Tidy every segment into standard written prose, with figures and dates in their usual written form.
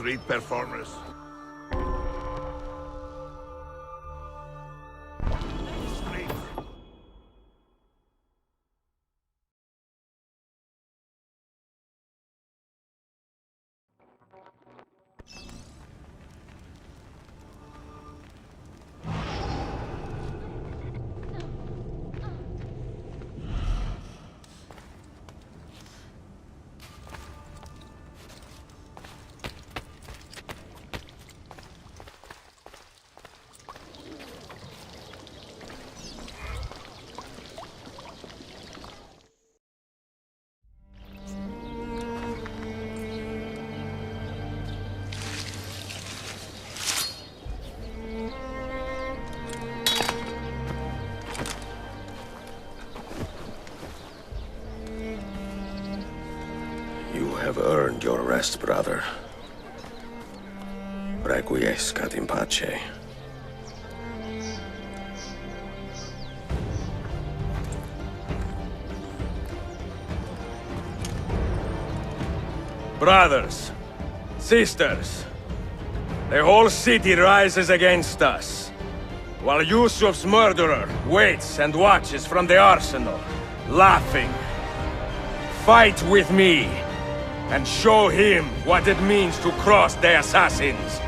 street performers. You have earned your rest, brother. Requiescat in pace. Brothers, sisters, the whole city rises against us, while Yusuf's murderer waits and watches from the arsenal, laughing. Fight with me, and show him what it means to cross the assassins.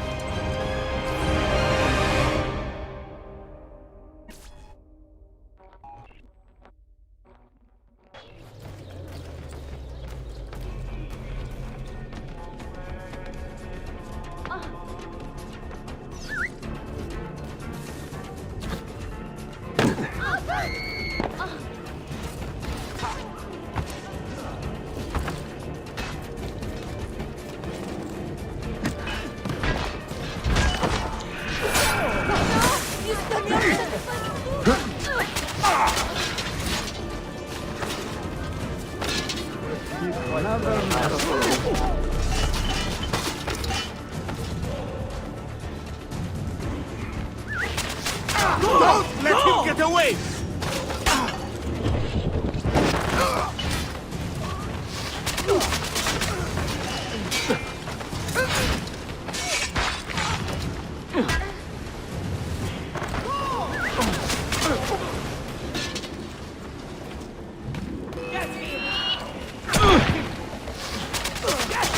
Don't let him get away!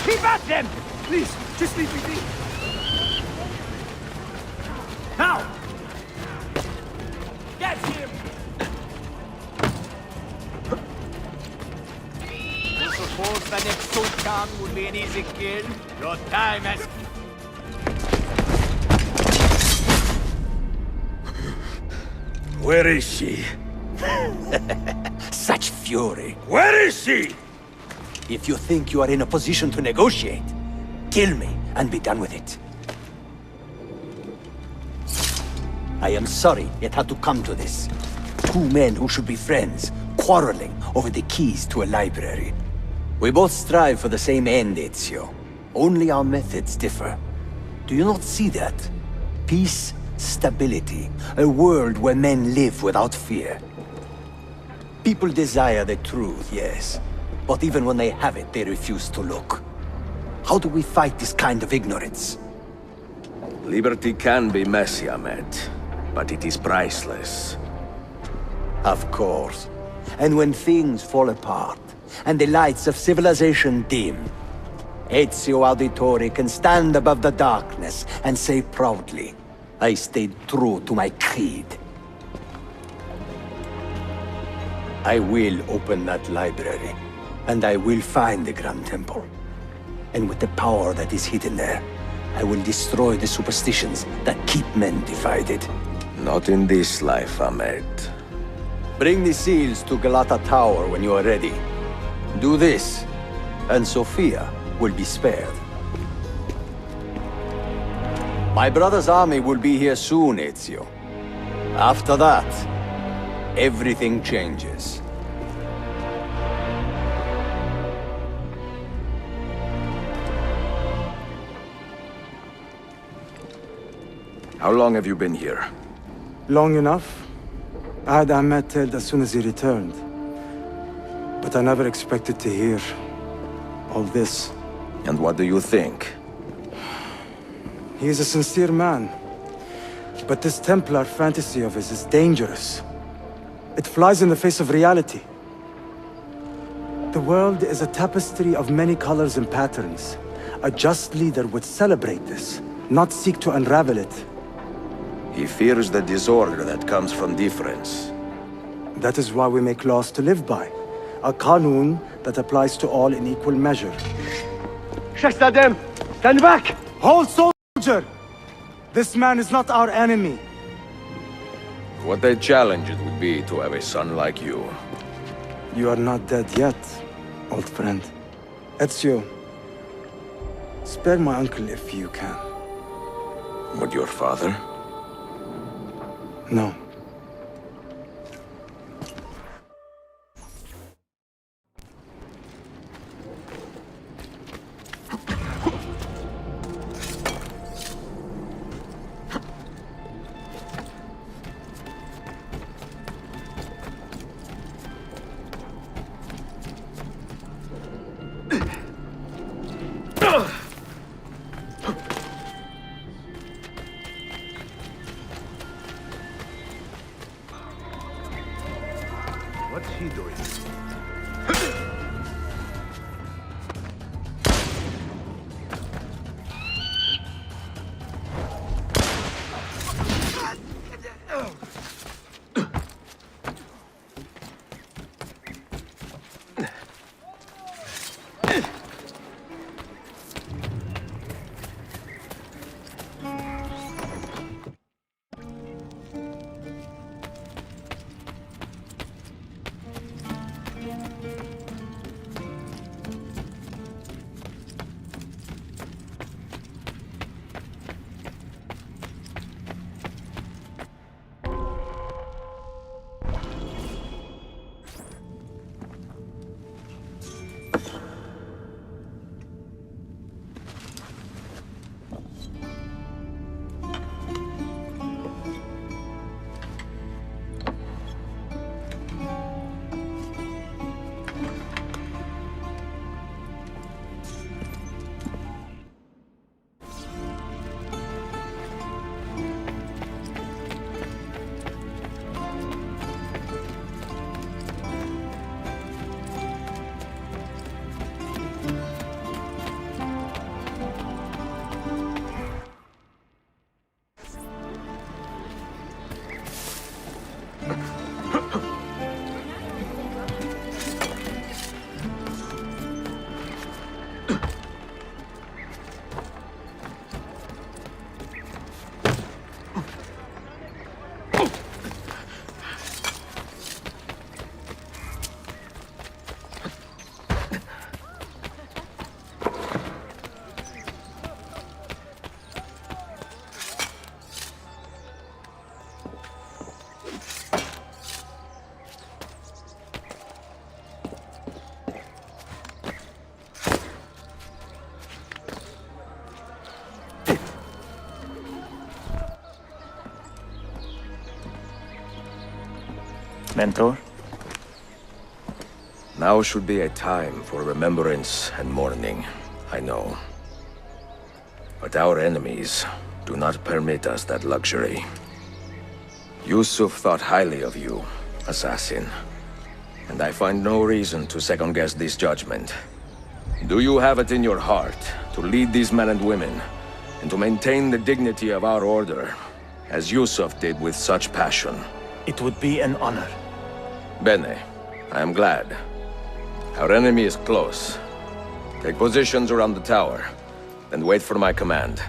Keep at them! Please, just leave me be. Now! Get him! You suppose the next Sultan would be an easy kill? Your time has... Where is she? Such fury. Where is she? If you think you are in a position to negotiate, kill me and be done with it. I am sorry it had to come to this. Two men who should be friends, quarreling over the keys to a library. We both strive for the same end, Ezio. Only our methods differ. Do you not see that? Peace, stability, a world where men live without fear. People desire the truth, yes. But even when they have it, they refuse to look. How do we fight this kind of ignorance? Liberty can be messy, Ahmed, but it is priceless. Of course. And when things fall apart, and the lights of civilization dim, Ezio Auditore can stand above the darkness and say proudly, I stayed true to my creed. I will open that library, and I will find the Grand Temple. And with the power that is hidden there, I will destroy the superstitions that keep men divided. Not in this life, Ahmed. Bring the seals to Galata Tower when you are ready. Do this, and Sophia will be spared. My brother's army will be here soon, Ezio. After that, everything changes. How long have you been here? Long enough. I had Ahmed killed as soon as he returned. But I never expected to hear all this. And what do you think? He is a sincere man. But this Templar fantasy of his is dangerous. It flies in the face of reality. The world is a tapestry of many colors and patterns. A just leader would celebrate this, not seek to unravel it. He fears the disorder that comes from difference. That is why we make laws to live by. A qanun that applies to all in equal measure. Shahzadem, stand back! Hold, soldier! This man is not our enemy. What a challenge it would be to have a son like you. You are not dead yet, old friend. Ezio, spare my uncle if you can. Would your father? No. What's he doing? Mentor? Now should be a time for remembrance and mourning, I know. But our enemies do not permit us that luxury. Yusuf thought highly of you, assassin. And I find no reason to second-guess this judgment. Do you have it in your heart to lead these men and women, and to maintain the dignity of our order, as Yusuf did with such passion? It would be an honor. Bene, I am glad. Our enemy is close. Take positions around the tower, and wait for my command.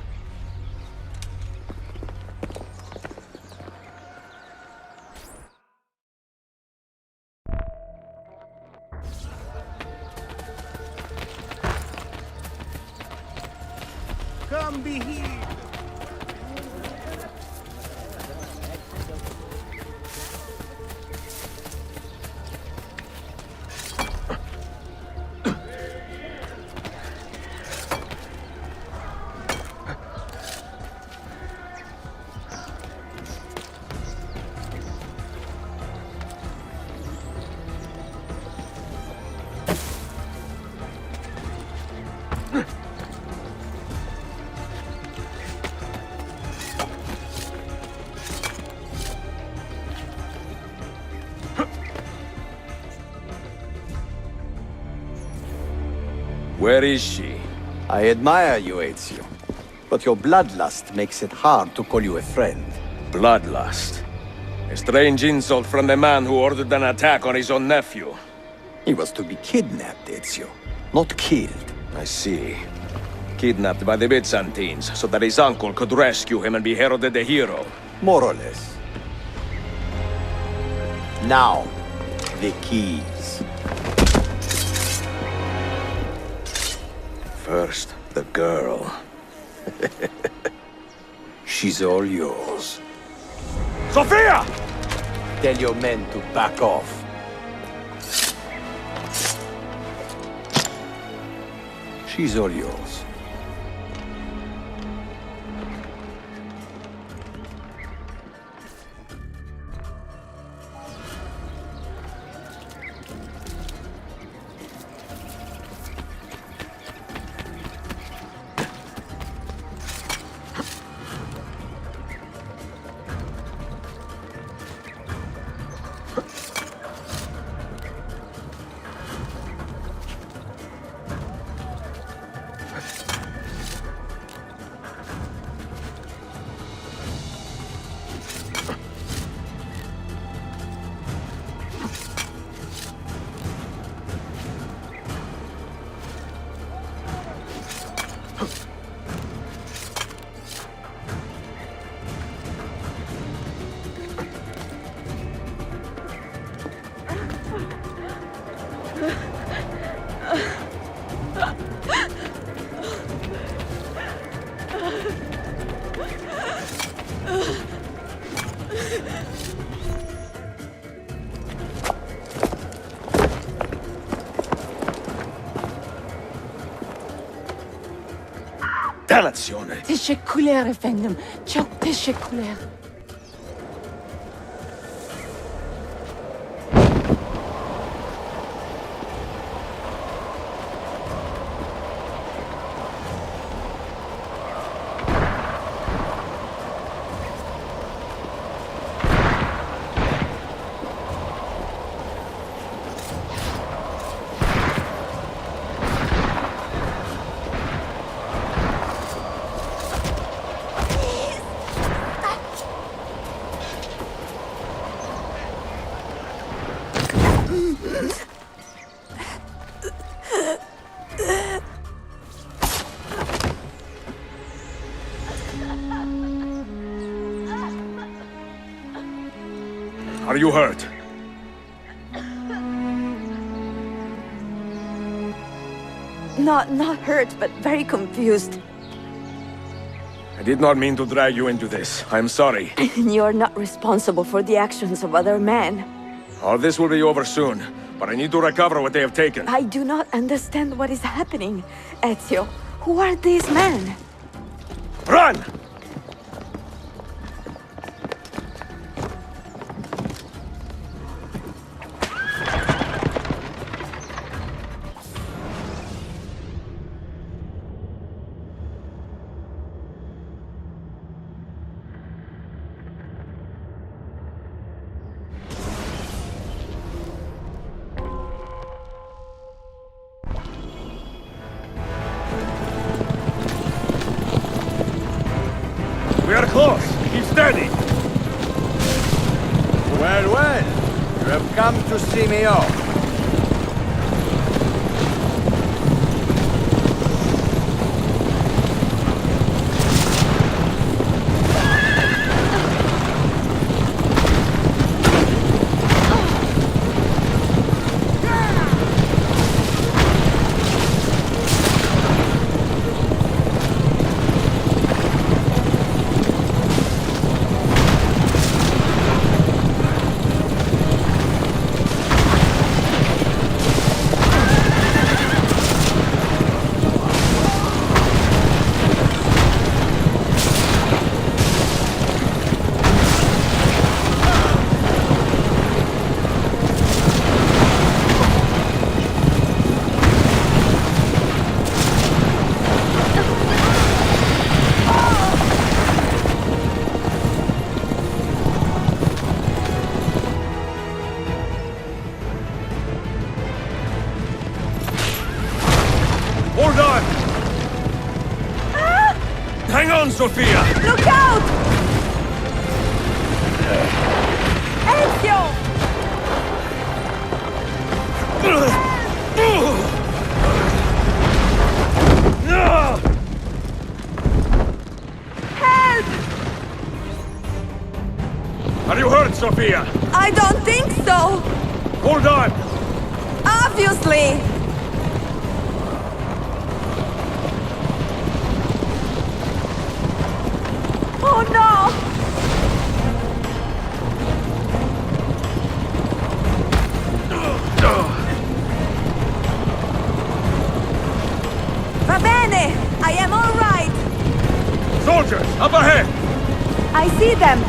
Come be here. Where is she? I admire you, Ezio. But your bloodlust makes it hard to call you a friend. Bloodlust. A strange insult from the man who ordered an attack on his own nephew. He was to be kidnapped, Ezio, not killed. I see. Kidnapped by the Byzantines, so that his uncle could rescue him and be heralded a hero. More or less. Now, the keys. First, the girl. She's all yours. Sophia! Tell your men to back off. She's all yours. Dannazione! تشكلر efendim. Çok teşekkürler. Are you hurt? Not hurt, but very confused. I did not mean to drag you into this. I'm sorry. You're not responsible for the actions of other men. All this will be over soon, but I need to recover what they have taken. I do not understand what is happening. Ezio, who are these men? Run! We are close. Keep steady. Well, well. You have come to see me off. Sophia! Look out! Ezio! Help! Are you hurt, Sophia? I don't think so! Hold on! Obviously! Oh no! Va bene! I am all right! Soldiers, up ahead! I see them!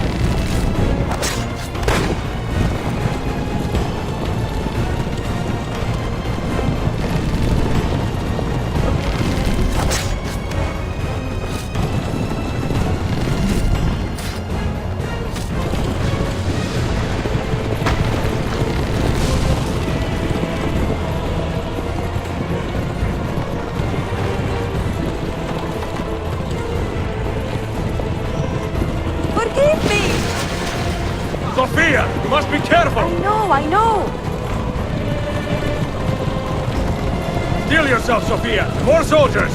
Forgive me! Sophia, you must be careful! I know! Steel yourself, Sophia! More soldiers!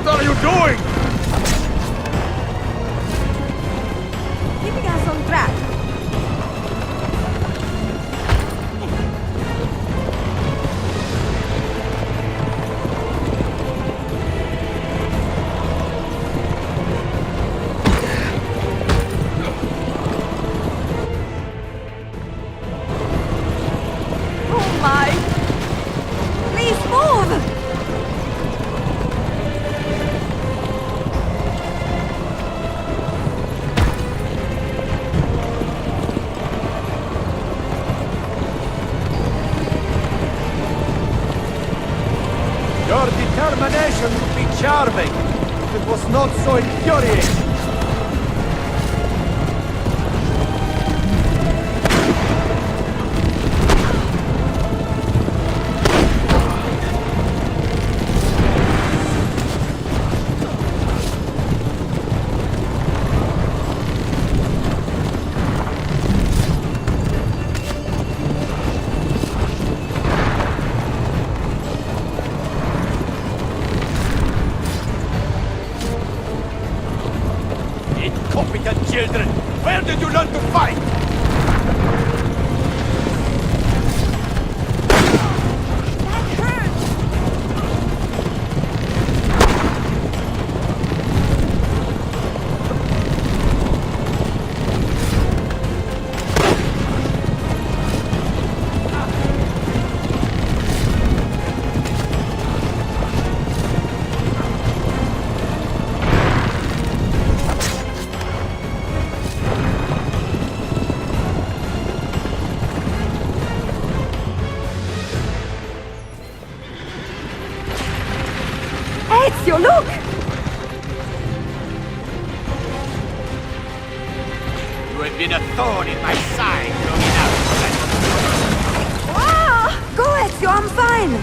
What are you doing? Keeping us on track. Oh my! Please move! Your determination would be charming if it was not so infuriating. Incompetent children! Where did you learn to fight? That hurts! Ezio, look! You have been a thorn in my side long enough. Ah! Go, Ezio, I'm fine!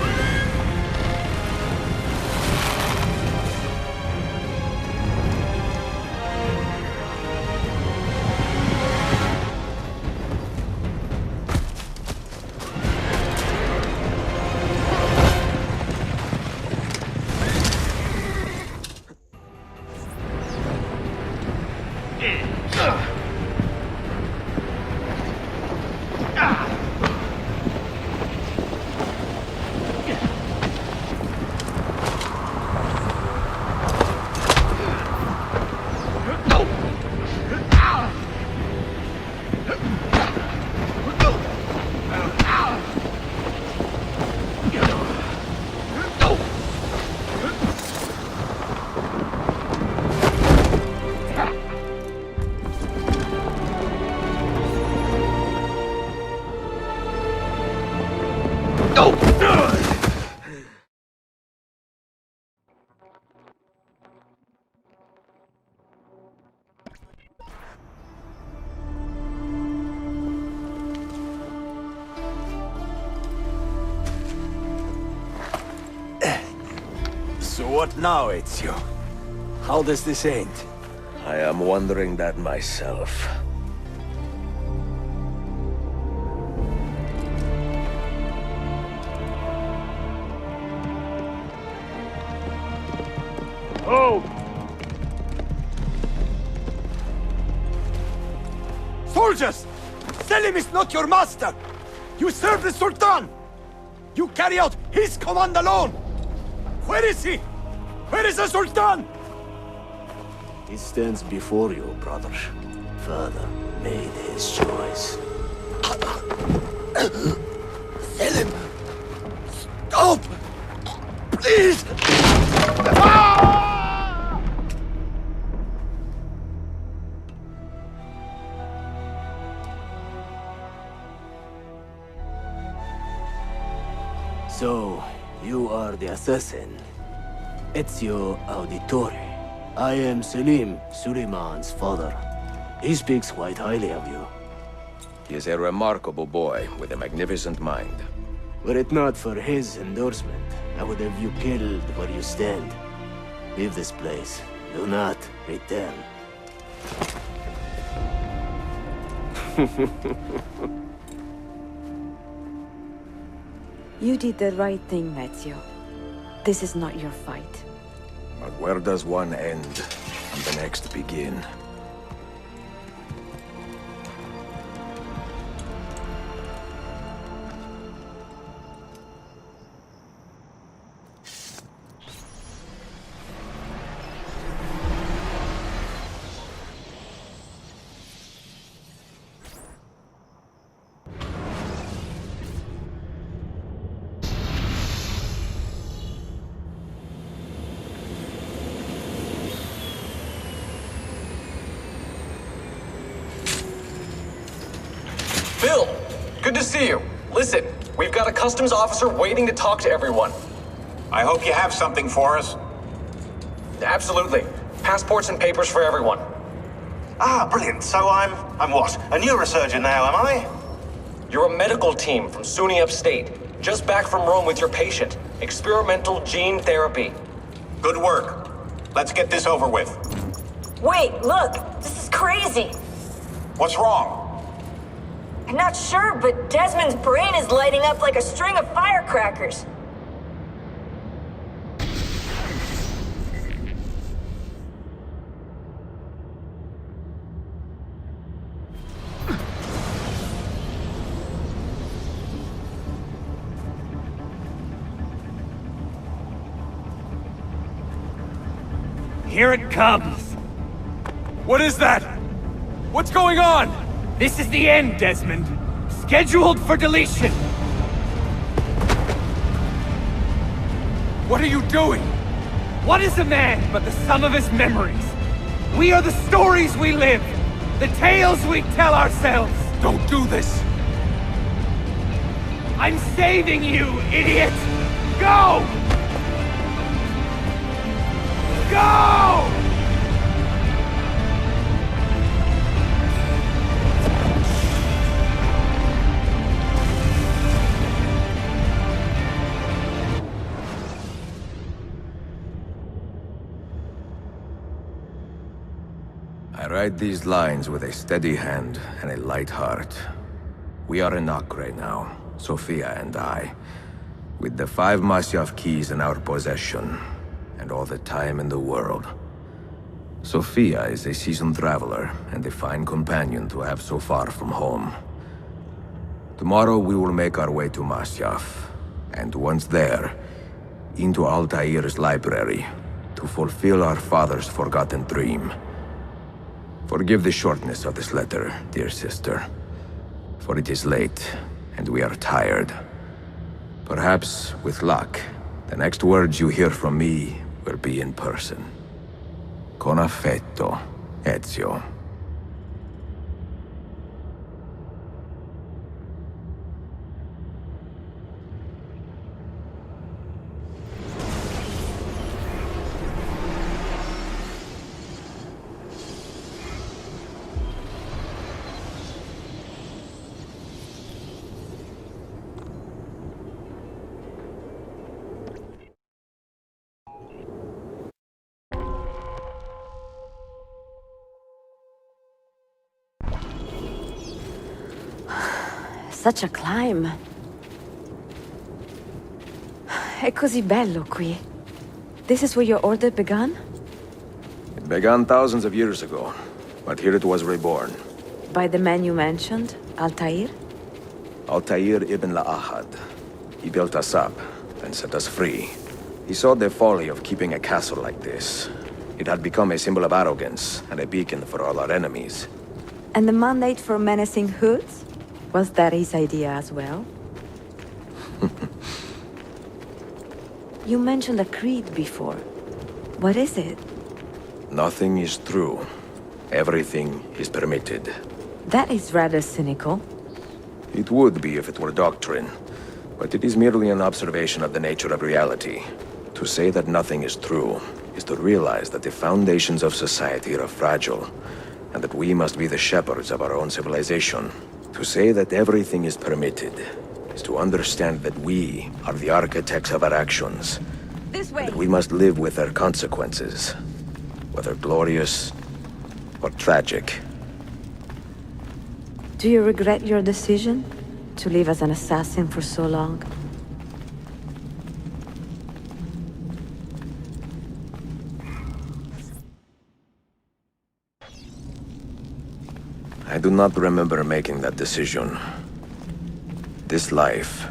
So what now, Ezio? How does this end? I am wondering that myself. Oh! Soldiers! Selim is not your master! You serve the Sultan! You carry out his command alone! Where is he? Where is the Sultan? He stands before you, brother. Father made his choice. Selim! Stop! Please! So, you are the assassin. Ezio Auditore. I am Selim, Suleiman's father. He speaks quite highly of you. He is a remarkable boy with a magnificent mind. Were it not for his endorsement, I would have you killed where you stand. Leave this place. Do not return. You did the right thing, Ezio. This is not your fight. But where does one end and the next begin? Bill, good to see you. Listen, we've got a customs officer waiting to talk to everyone. I hope you have something for us. Absolutely. Passports and papers for everyone. Ah, brilliant. So I'm what? A neurosurgeon now, am I? You're a medical team from SUNY Upstate. Just back from Rome with your patient. Experimental gene therapy. Good work. Let's get this over with. Wait, look! This is crazy! What's wrong? I'm not sure, but Desmond's brain is lighting up like a string of firecrackers. Here it comes! What is that? What's going on? This is the end, Desmond. Scheduled for deletion. What are you doing? What is a man but the sum of his memories? We are the stories we live, the tales we tell ourselves. Don't do this. I'm saving you, idiot! Go! Go! I write these lines with a steady hand and a light heart. We are in Acre now, Sophia and I, with the 5 Masyaf keys in our possession, and all the time in the world. Sophia is a seasoned traveler, and a fine companion to have so far from home. Tomorrow we will make our way to Masyaf, and once there, into Altaïr's library, to fulfill our father's forgotten dream. Forgive the shortness of this letter, dear sister, for it is late, and we are tired. Perhaps, with luck, the next words you hear from me will be in person. Con affetto, Ezio. Such a climb. È così bello qui. This is where your order began? It began thousands of years ago, but here it was reborn. By the man you mentioned, Altaïr? Altaïr Ibn-La'Ahad. He built us up and set us free. He saw the folly of keeping a castle like this. It had become a symbol of arrogance and a beacon for all our enemies. And the mandate for menacing hoods? Was that his idea as well? You mentioned a creed before. What is it? Nothing is true. Everything is permitted. That is rather cynical. It would be if it were doctrine, but it is merely an observation of the nature of reality. To say that nothing is true is to realize that the foundations of society are fragile, and that we must be the shepherds of our own civilization. To say that everything is permitted is to understand that we are the architects of our actions. This way! That we must live with their consequences, whether glorious or tragic. Do you regret your decision to live as an assassin for so long? I do not remember making that decision. This life,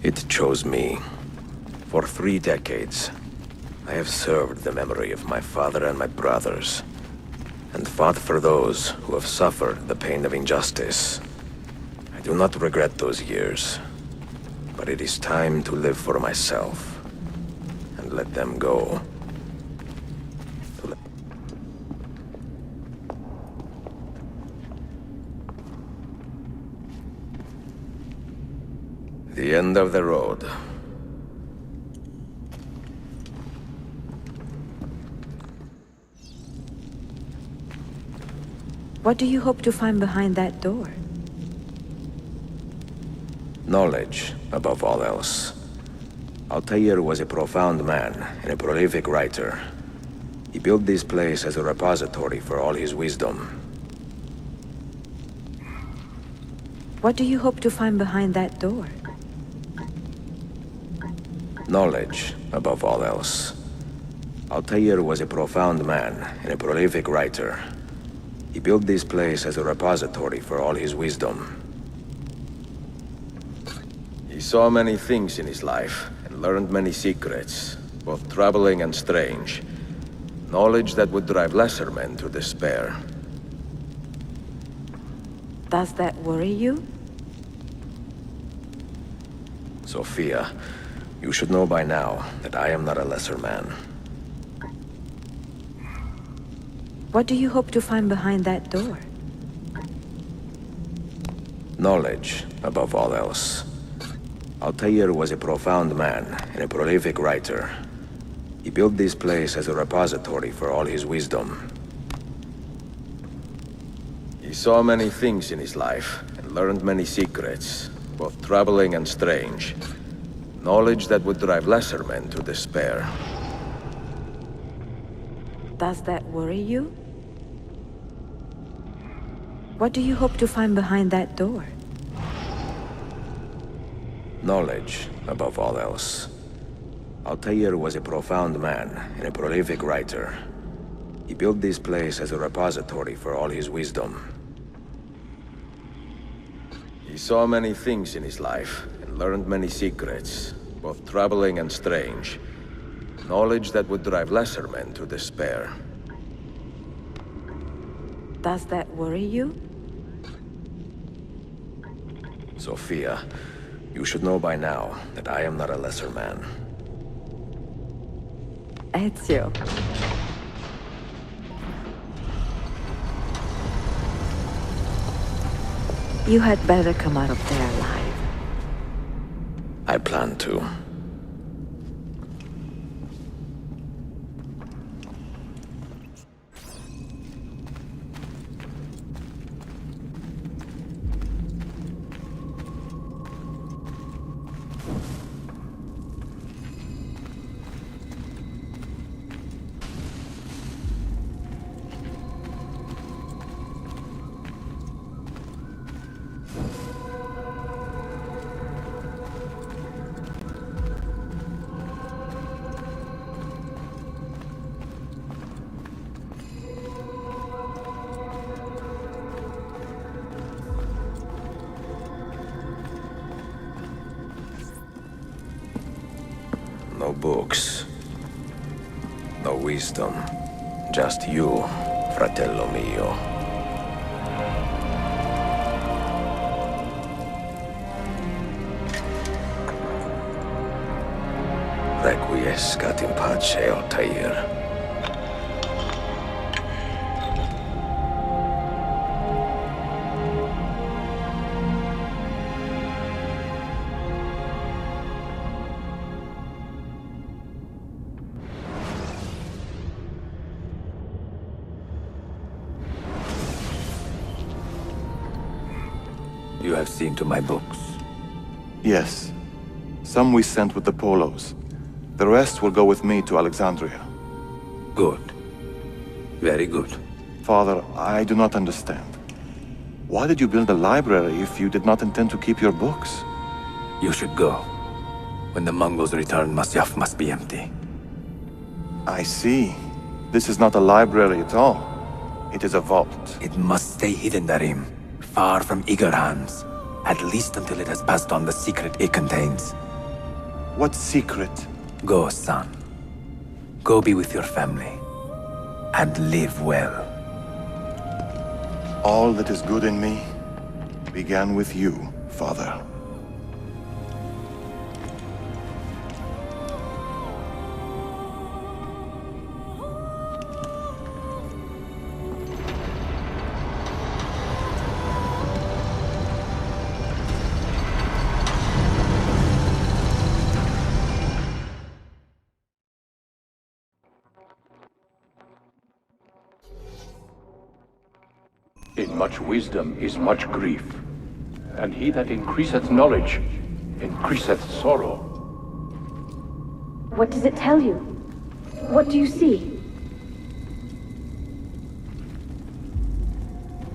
it chose me. For 3 decades, I have served the memory of my father and my brothers, and fought for those who have suffered the pain of injustice. I do not regret those years, but it is time to live for myself, and let them go. The end of the road. What do you hope to find behind that door? Knowledge, above all else. Altaïr was a profound man and a prolific writer. He built this place as a repository for all his wisdom. What do you hope to find behind that door? Knowledge, above all else. Altaïr was a profound man and a prolific writer. He built this place as a repository for all his wisdom. He saw many things in his life and learned many secrets, both troubling and strange. Knowledge that would drive lesser men to despair. Does that worry you? Sophia, you should know by now that I am not a lesser man. What do you hope to find behind that door? Knowledge, above all else. Altaïr was a profound man and a prolific writer. He built this place as a repository for all his wisdom. He saw many things in his life and learned many secrets, both troubling and strange. Knowledge that would drive lesser men to despair. Does that worry you? What do you hope to find behind that door? Knowledge, above all else. Altaïr was a profound man and a prolific writer. He built this place as a repository for all his wisdom. He saw many things in his life and learned many secrets, both troubling and strange. Knowledge that would drive lesser men to despair. Does that worry you? Sophia, you should know by now that I am not a lesser man. Ezio. You had better come out of there alive. I plan to. No books. No wisdom. Just you, fratello mio. Requiescat in pace, Altaïr. You have seen to my books. Yes. Some we sent with the Polos. The rest will go with me to Alexandria. Good. Very good. Father, I do not understand. Why did you build a library if you did not intend to keep your books? You should go. When the Mongols return, Masyaf must be empty. I see. This is not a library at all. It is a vault. It must stay hidden, Darim. Far from eager hands. At least until it has passed on the secret it contains. What secret? Go, son. Go be with your family. And live well. All that is good in me began with you, Father. In much wisdom is much grief, and he that increaseth knowledge increaseth sorrow. What does it tell you? What do you see?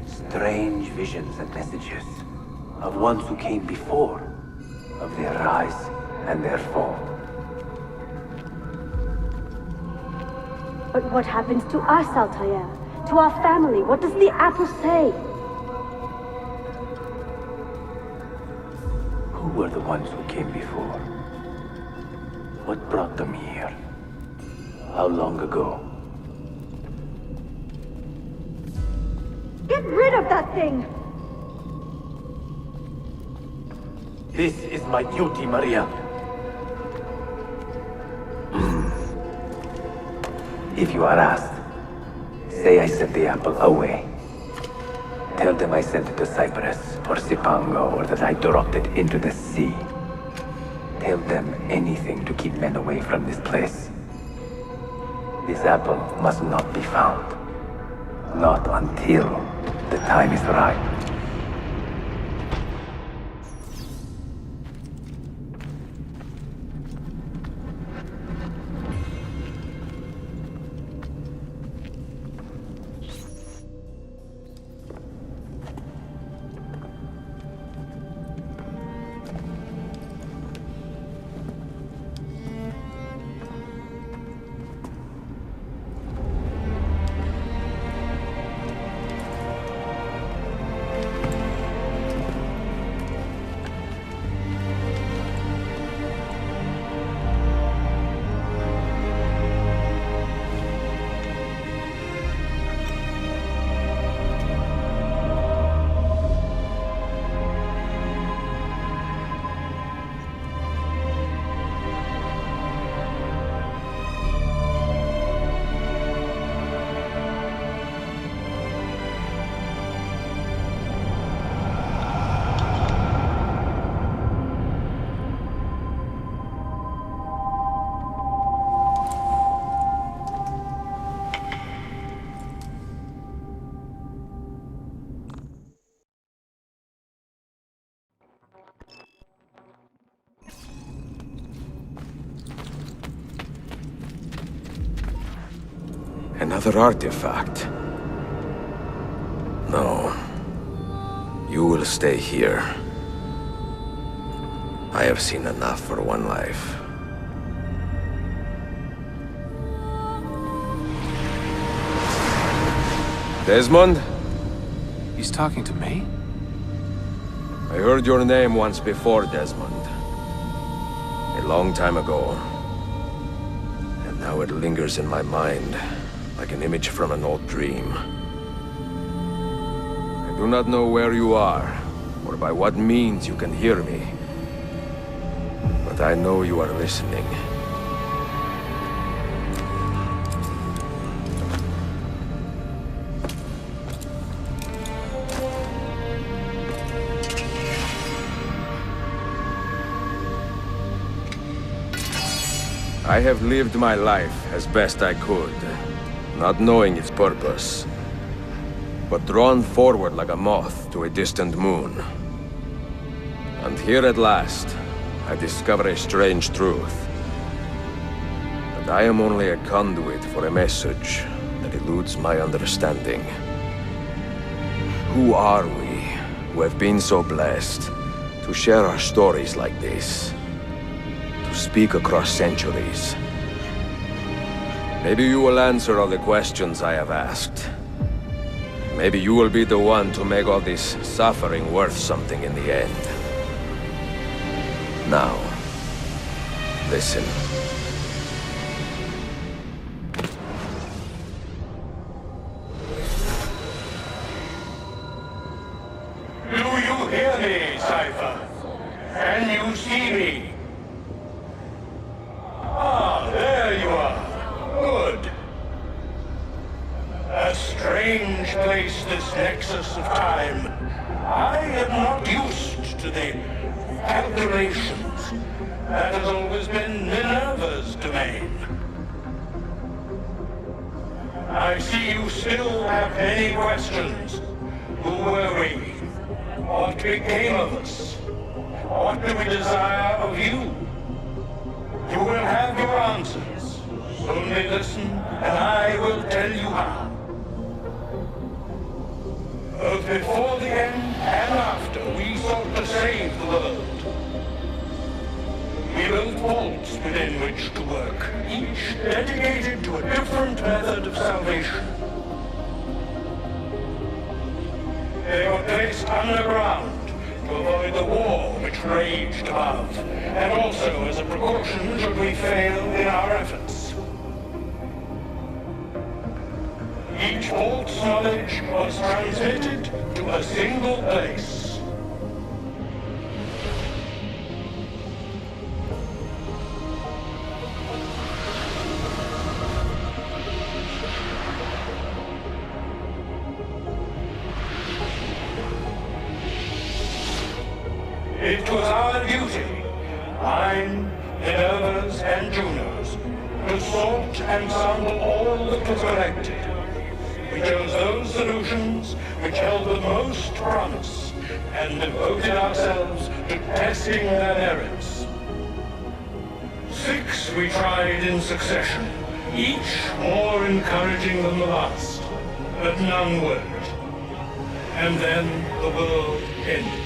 Strange visions and messages of ones who came before, of their rise and their fall. But what happens to us, Altaïr? To our family? What does the apple say? Who were the ones who came before? What brought them here? How long ago? Get rid of that thing! This is my duty, Maria. If you are asked, say I sent the apple away. Tell them I sent it to Cyprus, or Cipango, or that I dropped it into the sea. Tell them anything to keep men away from this place. This apple must not be found. Not until the time is right. Another artifact. No. You will stay here. I have seen enough for one life. Desmond? He's talking to me? I heard your name once before, Desmond. A long time ago. Now it lingers in my mind, like an image from an old dream. I do not know where you are, or by what means you can hear me. But I know you are listening. I have lived my life as best I could, not knowing its purpose, but drawn forward like a moth to a distant moon. And here at last, I discover a strange truth. That I am only a conduit for a message that eludes my understanding. Who are we, who have been so blessed, to share our stories like this? To speak across centuries. Maybe you will answer all the questions I have asked. Maybe you will be the one to make all this suffering worth something in the end. Now, listen. Do you hear me, Cypher? Can you see me? Ah, there you are. Good. A strange place, this nexus of time. I am not used to the calculations. That has always been Minerva's domain. I see you still have many questions. Who were we? What became of us? What do we desire of you? You will have your answers. Only listen, and I will tell you how. Both before the end and after, we sought to save the world. We built vaults within which to work, each dedicated to a different method of salvation. They were placed underground to avoid the war which raged above, and also as a precaution should we fail in our efforts. Each vault's knowledge was transmitted to a single place. It was our duty, mine, Minerva's, and Juno's, to sort and sample all that was collected. We chose those solutions which held the most promise, and devoted ourselves to testing their merits. 6 we tried in succession, each more encouraging than the last, but none worked. And then the world ended.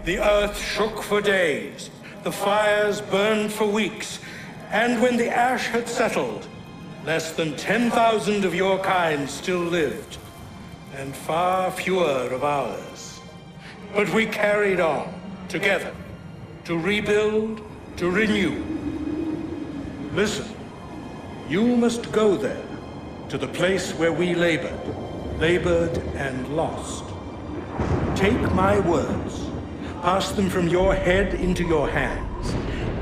the earth shook for days, the fires burned for weeks, and when the ash had settled, less than 10,000 of your kind still lived, and far fewer of ours. But we carried on, together, to rebuild, to renew. Listen, you must go there, to the place where we labored and lost. Take my words, pass them from your head into your hands.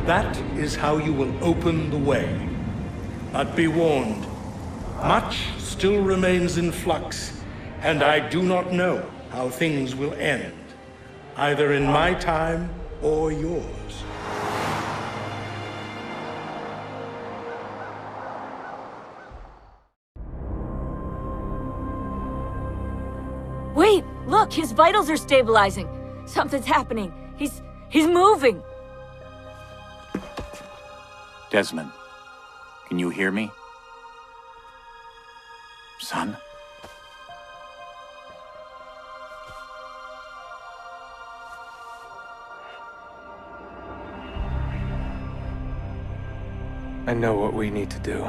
That is how you will open the way. But be warned, much still remains in flux, and I do not know how things will end, either in my time or yours. Wait, look, his vitals are stabilizing. Something's happening. He's moving. Desmond, can you hear me? Son? I know what we need to do.